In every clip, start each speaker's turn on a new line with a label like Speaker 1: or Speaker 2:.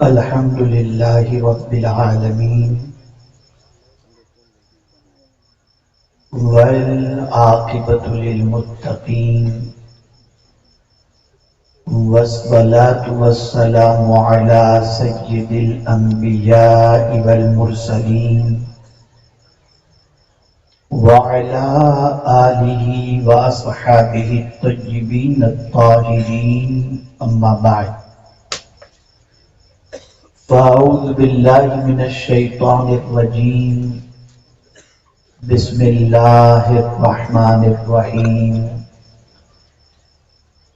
Speaker 1: الحمد لله رب العالمين والعاقبة للمتقين والصلاة والسلام على سيد الأنبياء والمرسلين وعلى آله وأصحابه الطيبين الطاهرين أما بعد فأعوذ بالله من الشيطان الرجيم بسم الله الرحمن الرحيم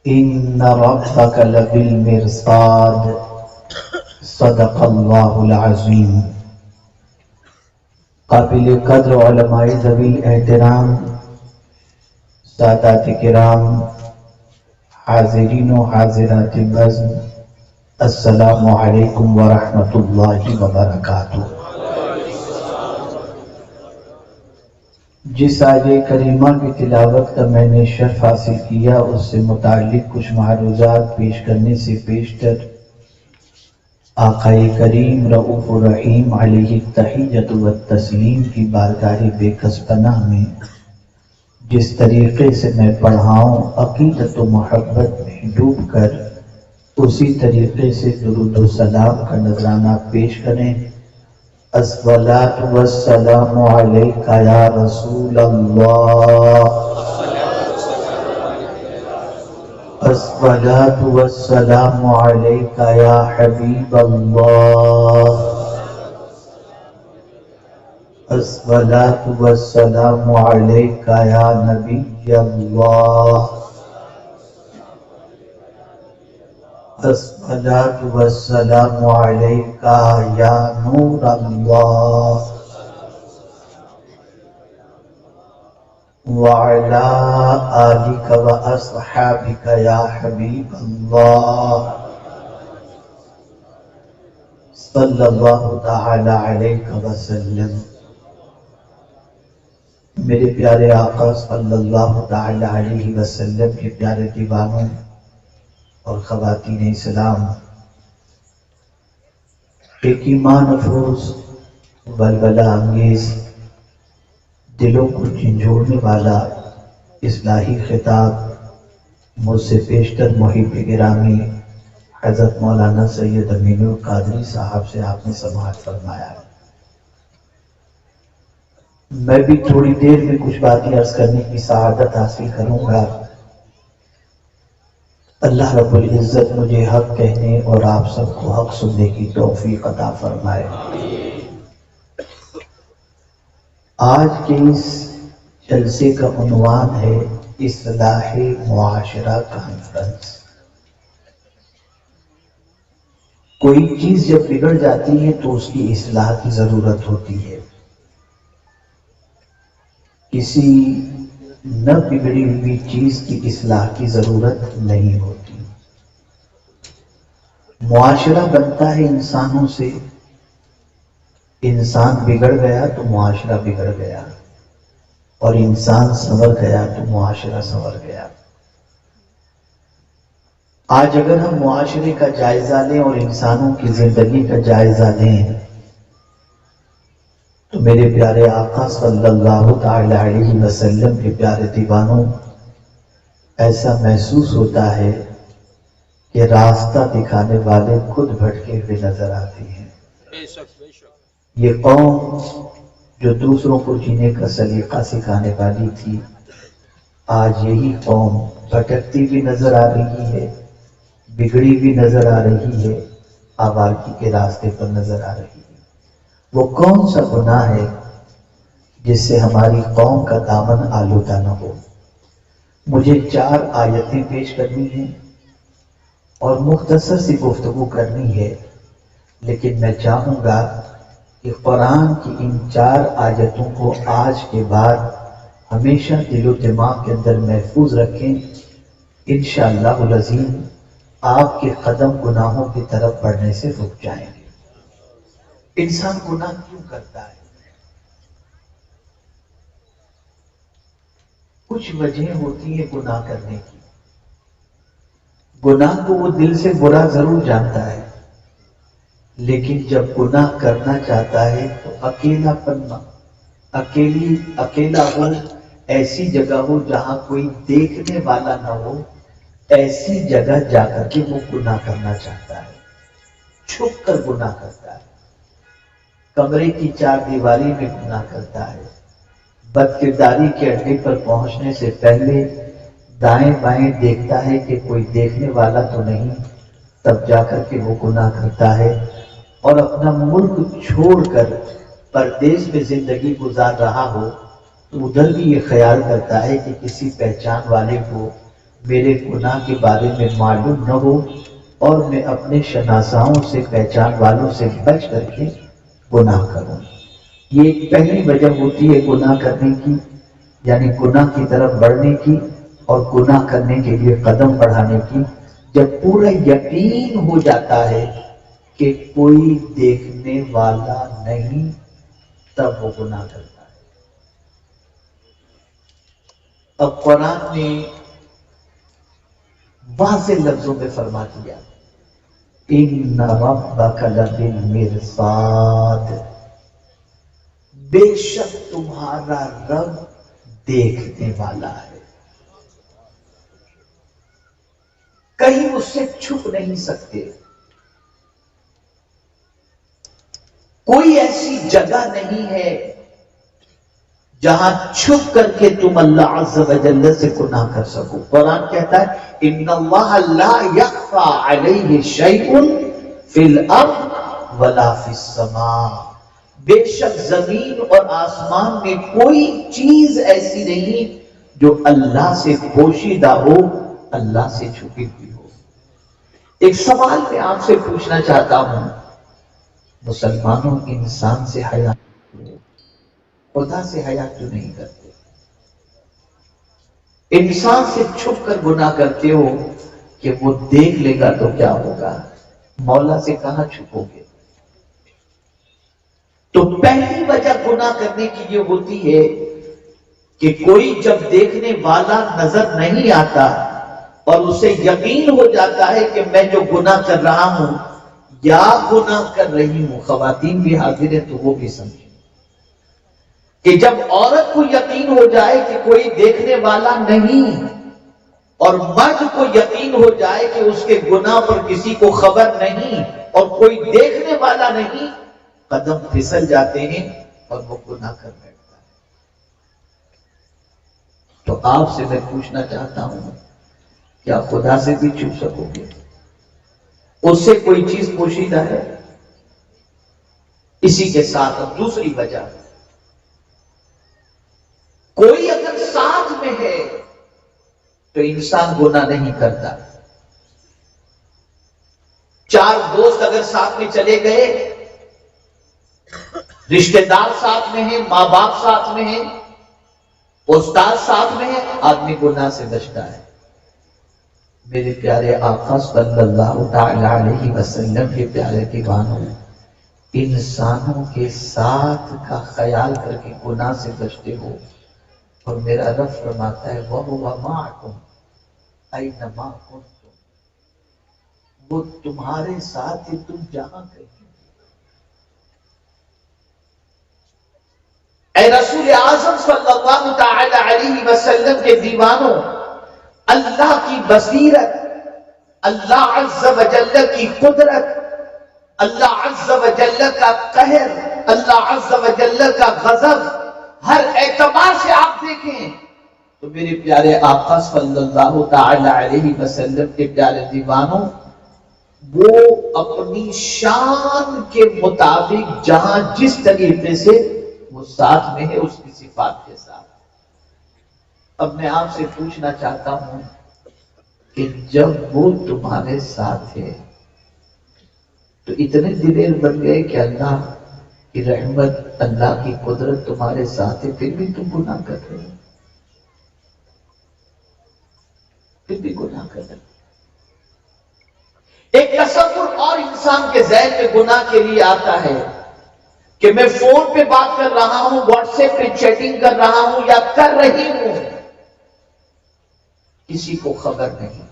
Speaker 1: إن ربك لبالمرصاد صدق الله العظيم. قابل قدر علماء ذوی الاحترام، سادات کرام، حاضرین و حاضرات بزم، السلام علیکم ورحمۃ اللہ وبرکاتہ. جس آیہ کریمہ کی تلاوت کا میں نے شرف حاصل کیا، اس سے متعلق کچھ معروضات پیش کرنے سے پیشتر آقا کریم رؤوف الرحیم علیہ التحیۃ والتسلیم کی بارگاہ بے کس پناہ میں جس طریقے سے میں پڑھاؤں عقیدت و محبت میں ڈوب کر اسی طریقے سے درود و سلام کا نذرانہ پیش کریں. الصلاۃ والسلام علیک یا رسول اللہ، الصلاۃ والسلام علیک یا حبیب اللہ، الصلاۃ والسلام علیک یا نبی اللہ، الصلاۃ والسلام علیک یا نور اللہ وعلی آلک واصحابک یا حبیب اللہ صلی اللہ تعالی علیہ وسلم. میرے پیارے آقا صلی اللہ تعالی علیہ وسلم کے پیارے دیوانوں اور خواتین اسلام، ایک ایمان افروز ولولہ انگیز دلوں کو جھنجھوڑنے والا اصلاحی خطاب مجھ سے پیشتر محب گرامی حضرت مولانا سید امین القادری صاحب سے آپ نے سماعت فرمایا. میں بھی تھوڑی دیر میں کچھ باتیں عرض کرنے کی سعادت حاصل کروں گا. اللہ رب العزت مجھے حق کہنے اور آپ سب کو حق سننے کی توفیق عطا فرمائے. آج کے اس جلسے کا عنوان ہے اصلاح معاشرہ کانفرنس. کوئی چیز جب بگڑ جاتی ہے تو اس کی اصلاح کی ضرورت ہوتی ہے. کسی نہ بگڑی ہوئی چیز کی اصلاح کی ضرورت نہیں ہوتی. معاشرہ بنتا ہے انسانوں سے. انسان بگڑ گیا تو معاشرہ بگڑ گیا، اور انسان سنور گیا تو معاشرہ سنور گیا. آج اگر ہم معاشرے کا جائزہ لیں اور انسانوں کی زندگی کا جائزہ لیں تو میرے پیارے آقا صلی اللہ تعالی علیہ وسلم کے پیارے دیوانوں، ایسا محسوس ہوتا ہے کہ راستہ دکھانے والے خود بھٹکے ہوئے نظر آتے ہیں. یہ قوم جو دوسروں کو جینے کا سلیقہ سکھانے والی تھی، آج یہی قوم بھٹکتی بھی نظر آ رہی ہے، بگڑی بھی نظر آ رہی ہے، آوارگی کے راستے پر نظر آ رہی ہے. وہ کون سا گناہ ہے جس سے ہماری قوم کا دامن آلودہ نہ ہو؟ مجھے 4 آیتیں پیش کرنی ہیں اور مختصر سی گفتگو کرنی ہے، لیکن میں چاہوں گا کہ قرآن کی ان 4 آیتوں کو آج کے بعد ہمیشہ دل و دماغ کے اندر محفوظ رکھیں. انشاءاللہ العظیم آپ کے قدم گناہوں کی طرف بڑھنے سے رک جائیں گے. انسان گناہ کیوں کرتا ہے؟ کچھ وجہ ہوتی ہے گناہ کرنے کی. گناہ کو وہ دل سے برا ضرور جانتا ہے، لیکن جب گناہ کرنا چاہتا ہے تو اکیلا پن اکیلا ہو، ایسی جگہ ہو جہاں کوئی دیکھنے والا نہ ہو، ایسی جگہ جا کر کے وہ گناہ کرنا چاہتا ہے، چھپ کر گناہ کرتا ہے، کمرے کی چار دیواری میں گناہ کرتا ہے، بد کرداری کے اڈے پر پہنچنے سے پہلے دائیں بائیں دیکھتا ہے کہ کوئی دیکھنے والا تو نہیں، تب جا کر کے وہ گناہ کرتا ہے، اور اپنا ملک چھوڑ کر پردیس میں زندگی گزار رہا ہو تو ادھر بھی یہ خیال کرتا ہے کہ کسی پہچان والے کو میرے گناہ کے بارے میں معلوم نہ ہو اور میں اپنے شناساؤں سے پہچان والوں سے بچ کر کے گناہ کروں۔ یہ ایک پہلی وجہ ہوتی ہے گناہ کرنے کی، یعنی گناہ کی طرف بڑھنے کی اور گناہ کرنے کے لیے قدم بڑھانے کی، جب پورا یقین ہو جاتا ہے کہ کوئی دیکھنے والا نہیں تب وہ گناہ کرتا ہے۔ اب قرآن نے واضح لفظوں میں فرما دیا، ان ربک لبالمرصاد، بے شک تمہارا رب دیکھنے والا ہے، کہیں اس سے چھپ نہیں سکتے، کوئی ایسی جگہ نہیں ہے جہاں چھپ کر کے تم اللہ عز و جل سے گناہ کر سکو۔ قرآن کہتا ہے ان اللہ لا یخفی علیہ شیء فی الارض ولا فی السماء، بے شک زمین اور آسمان میں کوئی چیز ایسی نہیں جو اللہ سے پوشیدہ ہو، اللہ سے چھپی ہوئی ہو۔ ایک سوال میں آپ سے پوچھنا چاہتا ہوں، مسلمانوں انسان سے حیا، خدا سے حیا کیوں نہیں کرتے؟ انسان سے چھپ کر گناہ کرتے ہو کہ وہ دیکھ لے گا تو کیا ہوگا، مولا سے کہاں چھپو گے؟ تو پہلی وجہ گناہ کرنے کی یہ ہوتی ہے کہ کوئی جب دیکھنے والا نظر نہیں آتا اور اسے یقین ہو جاتا ہے کہ میں جو گناہ کر رہا ہوں یا گناہ کر رہی ہوں، خواتین بھی حاضر ہیں تو وہ بھی سمجھیں کہ جب عورت کو یقین ہو جائے کہ کوئی دیکھنے والا نہیں اور مرد کو یقین ہو جائے کہ اس کے گناہ پر کسی کو خبر نہیں اور کوئی دیکھنے والا نہیں، قدم پھسل جاتے ہیں اور وہ گناہ کر بیٹھتا ہے۔ تو آپ سے میں پوچھنا چاہتا ہوں، کیا خدا سے بھی چھپ سکو گے؟ اس سے کوئی چیز پوشیدہ ہے؟ اسی کے ساتھ اب دوسری وجہ، کوئی اگر ساتھ میں ہے تو انسان گناہ نہیں کرتا۔ چار دوست اگر ساتھ میں چلے گئے، رشتہ دار ساتھ میں ہیں، ماں باپ ساتھ میں ہیں، استاد ساتھ میں ہے، آدمی گناہ سے بچتا ہے۔ میرے پیارے آقا صلی اللہ تعالی علیہ وسلم کے پیارے دیوانوں، انسانوں کے ساتھ کا خیال کر کے گناہ سے بچتے ہو، اور میرا رب فرماتا ہے وَهُوَ مَعَكُمْ أَيْنَمَا كُنْتُمْ، وہ تمہارے ساتھ ہی تم جہاں کہیں۔ اے رسول اعظم صلی اللہ تعالی علیہ وسلم کے دیوانوں، اللہ کی بصیرت، اللہ عز و جل کی قدرت، اللہ عز و جل کا قہر، اللہ عز و جل کا غضب، ہر اعتبار سے آپ دیکھیں تو میرے پیارے آقا صلی اللہ تعالی علیہ وسلم کے پیارے دیوانوں، وہ اپنی شان کے مطابق جہاں جس طریقے سے وہ ساتھ میں ہے اس کی صفات کے ساتھ۔ اب میں آپ سے پوچھنا چاہتا ہوں کہ جب وہ تمہارے ساتھ ہے تو اتنے دلیر بن گئے کہ اللہ کی رحمت، اللہ کی قدرت تمہارے ساتھ ہے، پھر بھی تم گناہ کر رہے ہو، پھر بھی گناہ کر رہے ہو۔ ایک تصور اور انسان کے ذہن میں گناہ کے لیے آتا ہے کہ میں فون پہ بات کر رہا ہوں، واٹس ایپ پہ چیٹنگ کر رہا ہوں یا کر رہی ہوں، کسی کو خبر نہیں،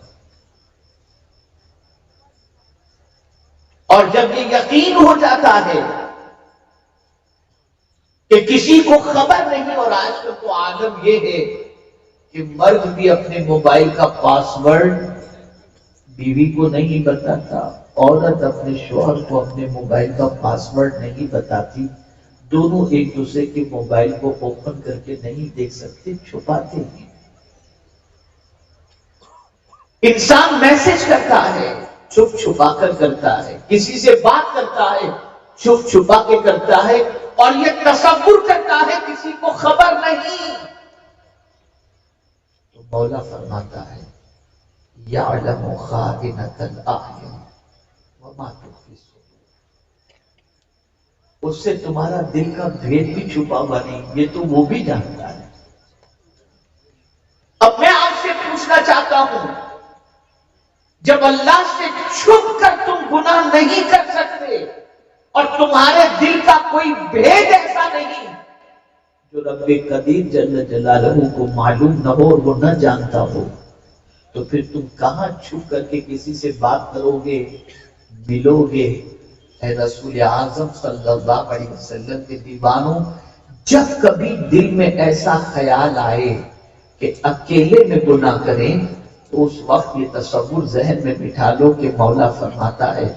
Speaker 2: اور جب یہ یقین ہو جاتا ہے کہ کسی کو خبر نہیں، اور آج کل تو عالم یہ ہے کہ مرد بھی اپنے موبائل کا پاسورڈ بیوی کو نہیں بتاتا، عورت اپنے شوہر کو اپنے موبائل کا پاسورڈ نہیں بتاتی، دونوں ایک دوسرے کے موبائل کو اوپن کر کے نہیں دیکھ سکتے، چھپاتے ہیں۔ انسان میسج کرتا ہے چھپ چھپا کر کرتا ہے، کسی سے بات کرتا ہے چھپ چھپا کے کرتا ہے، اور یہ تصور کرتا ہے کسی کو خبر نہیں۔ تو مولا فرماتا ہے یعلم خائنۃ الاعین وما تخفی الصدور، اس سے تمہارا دل کا بھید بھی چھپا ہوا نہیں، یہ تو وہ بھی جانتا ہے۔ اب میں آپ سے پوچھنا چاہتا ہوں، جب اللہ سے چھپ کر تم گناہ نہیں کر سکتے اور تمہارے دل کا کوئی بھید ایسا نہیں جو رب قدیر جل جلالہ کو معلوم نہ ہو اور وہ نہ جانتا ہو، تو پھر تم کہاں چھپ کر کے کسی سے بات کرو گے، ملو گے؟ اے رسول اعظم صلی اللہ علیہ وسلم کے دیوانوں، جب کبھی دل میں ایسا خیال آئے کہ اکیلے میں گناہ کریں تو اس وقت یہ تصور ذہن میں بٹھا لو کہ مولا فرماتا ہے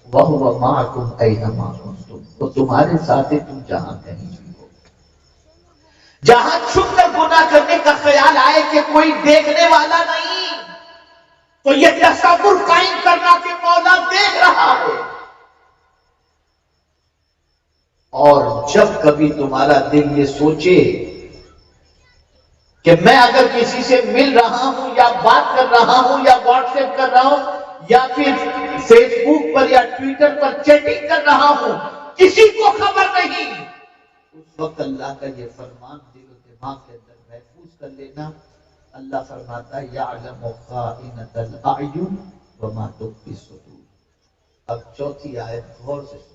Speaker 2: وَهُوَ مَعَكُمْ أَيْنَمَا كُنتُمْ، وہ تمہارے ساتھ ہے تم جہاں کہیں بھی ہو۔ جہاں چھپ کر گناہ کرنے کا خیال آئے کہ کوئی دیکھنے والا نہیں، تو یہ تصور قائم کرنا کہ مولا دیکھ رہا ہے۔ اور جب کبھی تمہارا دل یہ سوچے کہ میں اگر کسی سے مل رہا ہوں یا بات کر رہا ہوں یا واٹس ایپ کر رہا ہوں یا پھر فیس بک پر یا ٹویٹر پر چیٹنگ کر رہا ہوں، کسی کو خبر نہیں، اس وقت اللہ کا یہ فرمان دل و دماغ کے اندر محفوظ کر لینا۔ اللہ فرماتا ہے یعلم خائنۃ الاعین وما تخفی الصدور۔ اب چوتھی آیت غور سے سنو۔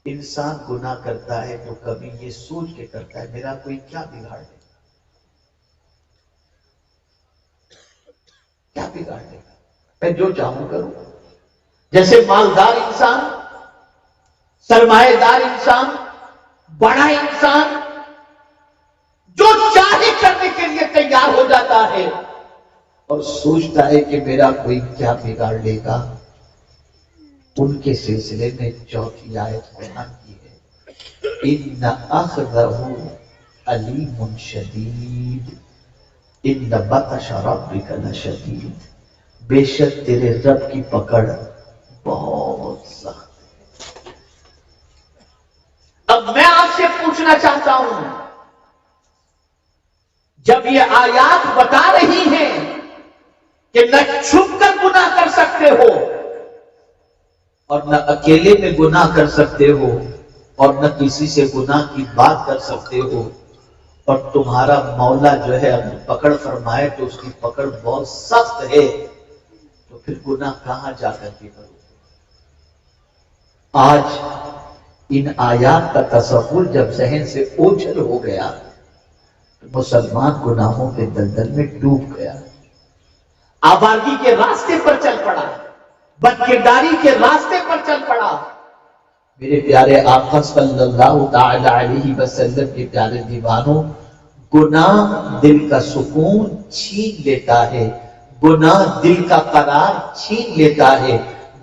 Speaker 2: انسان گناہ کرتا ہے تو کبھی یہ سوچ کے کرتا ہے میرا کوئی کیا بگاڑ دے گا، کیا بگاڑ دے گا، میں جو چاہوں کروں۔ جیسے مالدار انسان، سرمایہ دار انسان، بڑا انسان جو چاہے کرنے کے لیے تیار ہو جاتا ہے اور سوچتا ہے کہ میرا کوئی کیا بگاڑ لے گا، ان کے سلسلے میں چوتھی آیت بیان کی ہے ان اخذہ علیم شدید ان بطش ربک لشدید، بے شک تیرے رب کی پکڑ بہت سخت ہے۔ اب میں آپ سے پوچھنا چاہتا ہوں، جب یہ آیات بتا رہی ہیں کہ نہ چھپ کر گناہ کر سکتے ہو اور نہ اکیلے میں گناہ کر سکتے ہو اور نہ کسی سے گناہ کی بات کر سکتے ہو، اور تمہارا مولا جو ہے اپنی پکڑ فرمائے تو اس کی پکڑ بہت سخت ہے، تو پھر گناہ کہاں جا کر کے کرو؟ آج ان آیات کا تصور جب ذہن سے اوجھل ہو گیا تو مسلمان گناہوں کے دلدل میں ڈوب گیا، آبادی کے راستے پر چل پڑا، بدکرداری کے راستے پر چل پڑا۔ میرے پیارے آقا صلی اللہ تعالی علیہ وسلم کے پیارے دیوانوں، گناہ دل کا سکون چھین لیتا ہے، گناہ دل کا قرار چھین لیتا ہے،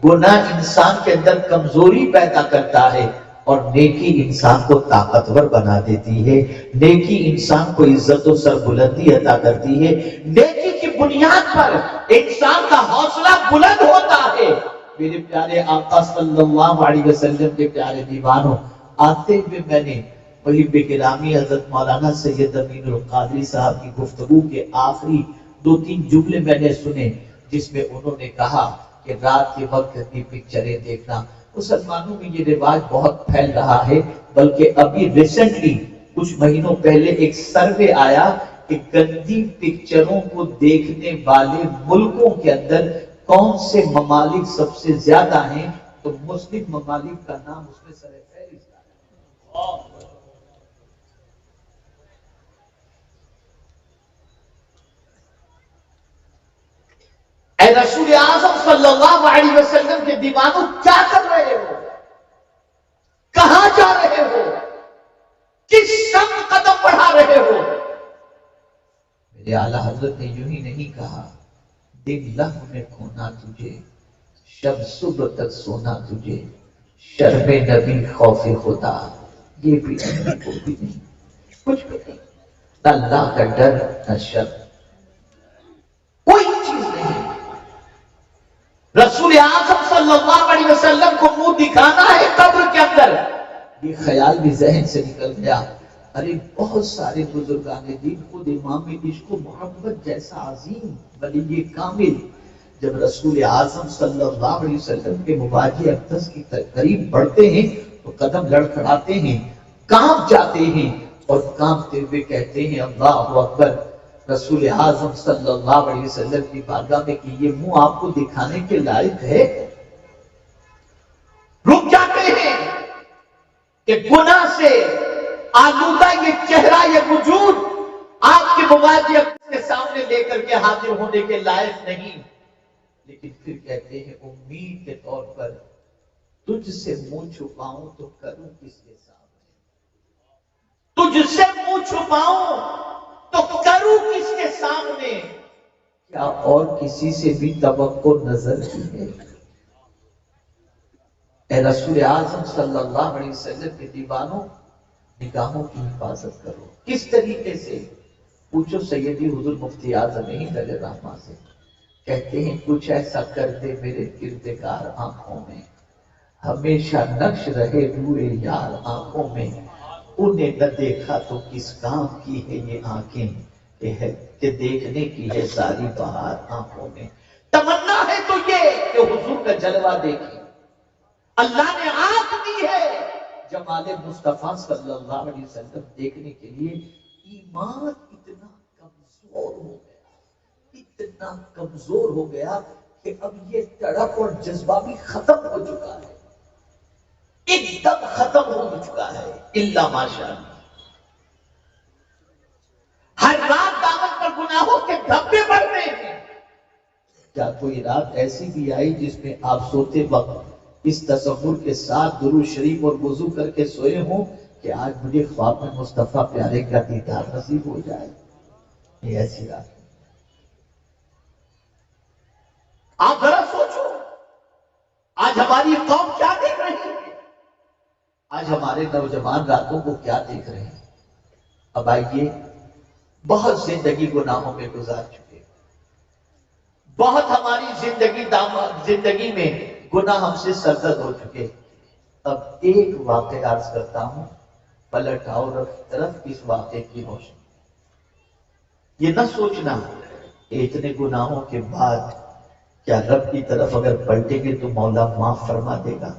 Speaker 2: گناہ انسان کے اندر کمزوری پیدا کرتا ہے، اور نیکی انسان کو طاقتور بنا دیتی ہے، نیکی انسان کو عزت و سربلندی عطا کرتی ہے، نیکی کی بنیاد پر انسان کا حوصلہ بلند ہوتا ہے۔ میرے پیارے آقا صلی اللہ علیہ وسلم کے پیارے دیوانوں، آتے ہوئے میں نے وہی بگرامی حضرت مولانا سید امین القادری صاحب کی گفتگو کے آخری 2-3 جملے میں نے سنے، جس میں انہوں نے کہا کہ رات کے وقت کی پکچریں دیکھنا، مسلمانوں میں یہ رواج بہت پھیل رہا ہے، بلکہ ابھی ریسنٹلی کچھ مہینوں پہلے ایک سروے آیا کہ گندی پکچروں کو دیکھنے والے ملکوں کے اندر کون سے ممالک سب سے زیادہ ہیں، تو مسلم ممالک کا نام اس میں سر فہرست آیا۔ اے رسول اعظم صلی اللہ علیہ وسلم کے دیوانوں، کیا کر رہے ہو؟ کہاں جا رہے ہو؟ کس سمت قدم بڑھا رہے ہو؟ میرے اعلیٰ حضرت نے یوں ہی نہیں کہا، دن لہو میں کھونا تجھے، شب صبح تک سونا تجھے، شرم نبی خوف خدا، یہ بھی نہیں، وہ بھی نہیں، کچھ بھی نہیں، نہ اللہ کا ڈر نہ شرم، کوئی چیز نہیں۔ رسول اعظم صلی اللہ علیہ وسلم کو منہ دکھانا ہے قبر کے اندر، یہ خیال بھی ذہن سے نکل گیا۔ ارے بہت سارے بزرگان دین، خود امام عشق و محمد جیسا عظیم ولی کامل جب رسول اعظم صلی اللہ علیہ وسلم کے مواجہ اقدس کی قریب بڑھتے ہیں تو قدم لڑکھڑاتے ہیں، کانپ جاتے ہیں، اور کانپتے ہوئے کہتے ہیں اللہ اکبر۔ رسول اعظم صلی اللہ علیہ وسلم کی بارگاہ میں کہ یہ منہ آپ کو دکھانے کے لائق ہے؟ رک جاتے ہیں کہ گناہ سے آلودہ یہ چہرہ، یہ وجود آپ کے مواجہ کے سامنے لے کر کے حاضر ہونے کے لائق نہیں، لیکن پھر کہتے ہیں امید کے طور پر تجھ سے منہ چھپاؤں تو کروں کس کے سامنے، تجھ سے منہ چھپاؤں تو کروں کس کے سامنے، کیا اور کسی سے بھی توقع نظر کی ہے؟ اے رسول اعظم صلی اللہ علیہ وسلم کے دیوانوں، نگاہوں کی حفاظت کرو۔ کس طریقے سے؟ پوچھو سیدی حضور مفتی اعظم ہند علیہ الرحمہ سے، کہتے ہیں کچھ ایسا کر دے میرے کردگار آنکھوں میں، ہمیشہ نقش رہے روئے یار آنکھوں میں، انہیں نہ دیکھا تو کس کام کی ہے یہ آنکھیں، کہ دیکھنے کی ہے ساری بہار آنکھوں میں۔ تمنا ہے تو یہ کہ حضور کا جلوہ دیکھیں، اللہ نے آنکھ دی ہے جمال مصطفیٰ صلی اللہ علیہ وسلم دیکھنے کے لیے۔ ایمان اتنا کمزور ہو گیا، اتنا کمزور ہو گیا کہ اب یہ تڑپ اور جذبہ بھی ختم ہو چکا ہے، ایک دم ختم ہو چکا ہے، الا ماشاء اللہ۔ ہر رات دعوت پر گناہوں کے دھبے بڑھتے ہیں۔ کیا کوئی رات ایسی بھی آئی جس میں آپ سوتے وقت اس تصور کے ساتھ درود شریف اور وضو کر کے سوئے ہوں کہ آج مجھے خواب میں مصطفیٰ پیارے کا دیدار نصیب ہو جائے؟ یہ ایسی رات ہے۔ آپ ذرا سوچو، آج ہماری قوم کیا دیکھ رہی ہے، آج ہمارے نوجوان راتوں کو کیا دیکھ رہے ہیں۔ اب آئیے، بہت زندگی گناہوں میں گزار چکے، بہت ہماری زندگی میں گناہ ہم سے سرزد ہو چکے۔ اب ایک واقعہ عرض کرتا ہوں، پلٹ آؤ طرف اس واقعے کی روشنی۔ یہ نہ سوچنا کہ اتنے گناہوں کے بعد کیا رب کی طرف اگر پلٹیں گے تو مولا معاف فرما دے گا۔